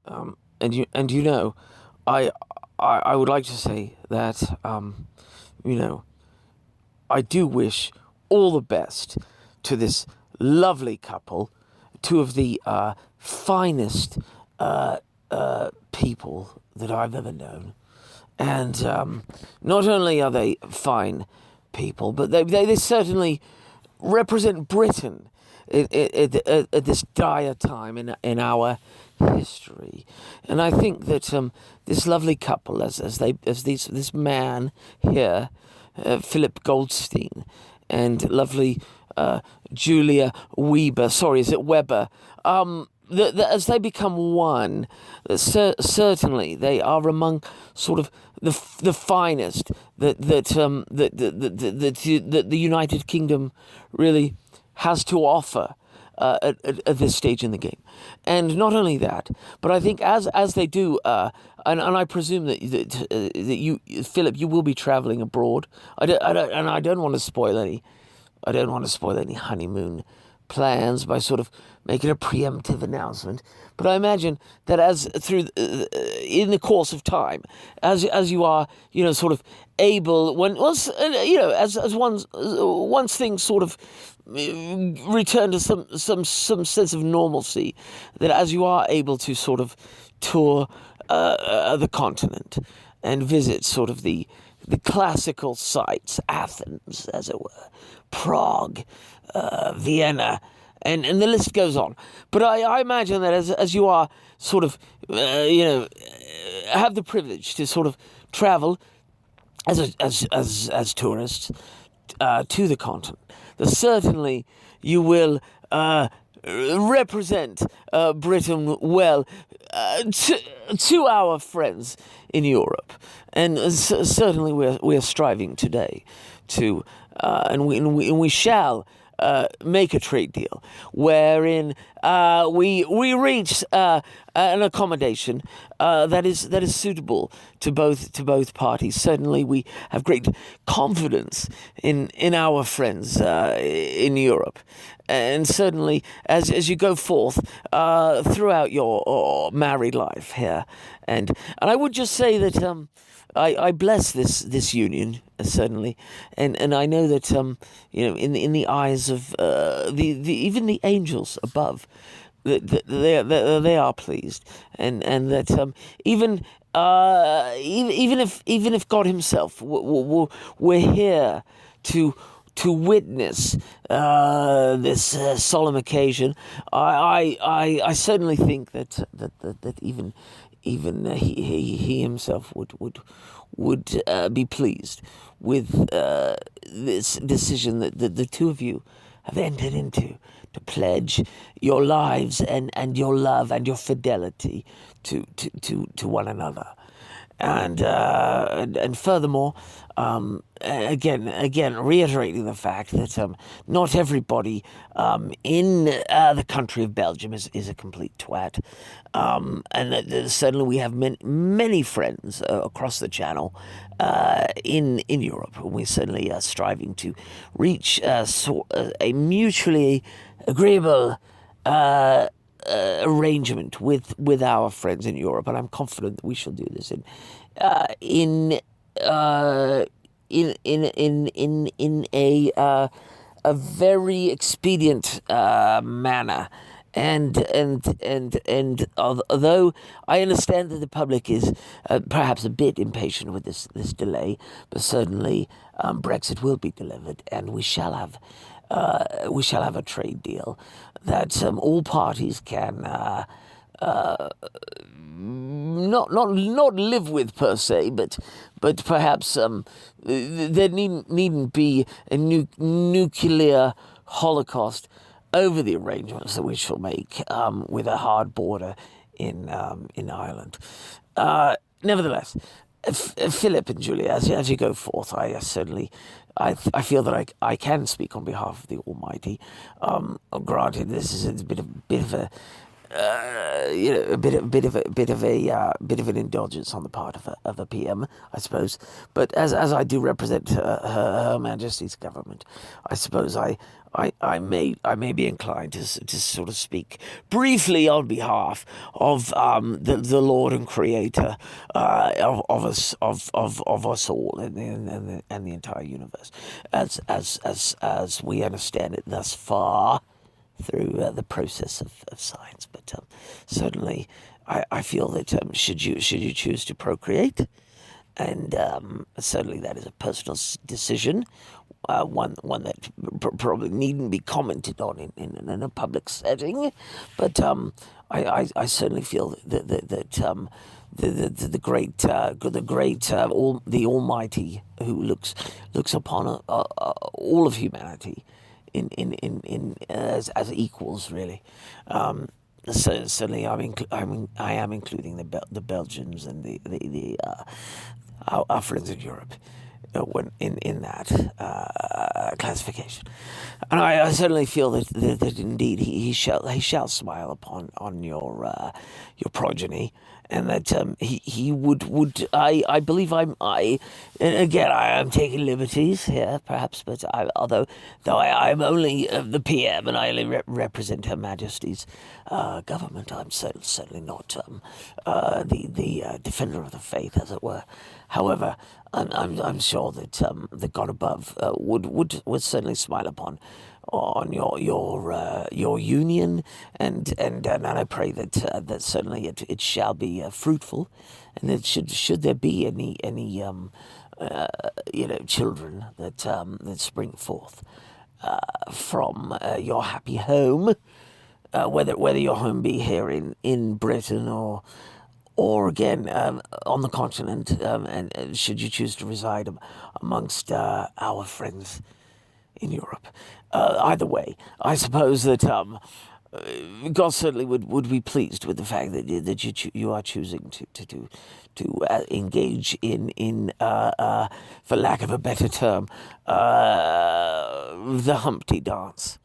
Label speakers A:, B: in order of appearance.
A: And you know, I I would like to say that you know I do wish all the best to this lovely couple, two of the finest people that I've ever known. And not only are they fine people, but they certainly represent Britain at this dire time in our history. And I think that this lovely couple, this man here, Philip Goldstein, and lovely Julia Weber. Sorry, is it Weber? As they become one, certainly they are among sort of the finest that the United Kingdom really has to offer at this stage in the game. And not only that, but I think as they do, and I presume that you, Philip, you will be travelling abroad. I don't want to spoil any. I don't want to spoil any honeymoon plans by sort of making a preemptive announcement. But I imagine that in the course of time, as you are, sort of able once things sort of return to some sense of normalcy, that as you are able to sort of tour the continent and visit sort of the classical sites, Athens, as it were, Prague, Vienna, and the list goes on. But I imagine that as you are sort of, have the privilege to sort of travel as tourists to the continent, that certainly you will represent Britain well to our friends in Europe, and certainly we're striving today to, and we shall make a trade deal wherein we reach an accommodation that is suitable to both parties. Certainly, we have great confidence in our friends in Europe, and certainly as you go forth throughout your married life here, and I would just say that I bless this union, certainly, and I know that in the eyes of even the angels above, that they are pleased, and that even if God Himself were here to witness this solemn occasion, I certainly think that even he himself would be pleased with this decision that the two of you have entered into, to pledge your lives and your love and your fidelity to one another. And furthermore, again, reiterating the fact that not everybody in the country of Belgium is a complete twat, and that certainly we have many friends across the channel in Europe, and we certainly are striving to reach a mutually agreeable arrangement with our friends in Europe, and I'm confident that we shall do this in a very expedient manner. And although I understand that the public is perhaps a bit impatient with this delay, but certainly Brexit will be delivered, and we shall have a trade deal that all parties can not live with per se, but perhaps there needn't be a nuclear holocaust over the arrangements that we shall make with a hard border in Ireland. Nevertheless, Philip and Julia, as you go forth, I certainly, I feel that I can speak on behalf of the Almighty. Granted, this is a bit of bit of an indulgence on the part of a PM, I suppose. But as I do represent Her Majesty's government, I suppose I may be inclined to sort of speak briefly on behalf of the Lord and Creator of us all and the entire universe, as we understand it thus far through the process of science. But certainly, I feel that should you choose to procreate, and certainly that is a personal decision, one that probably needn't be commented on in a public setting. But I certainly feel that the Almighty, who looks upon all of humanity in as equals, really. So certainly, I am including the Belgians and our friends in Europe when in that classification, and I certainly feel that indeed he shall smile upon your progeny, and that he would I believe I and again I am taking liberties here perhaps, but though I'm only the PM and I only represent Her Majesty's government, I'm certainly not the defender of the faith, as it were. However, I'm sure that the God above would certainly smile upon on your union, and I pray that certainly it shall be fruitful, and that should there be any children that spring forth from your happy home, whether your home be here in Britain or again on the continent, and should you choose to reside amongst our friends in Europe. Either way, I suppose that God certainly would be pleased with the fact that you are choosing to engage in for lack of a better term, the Humpty dance.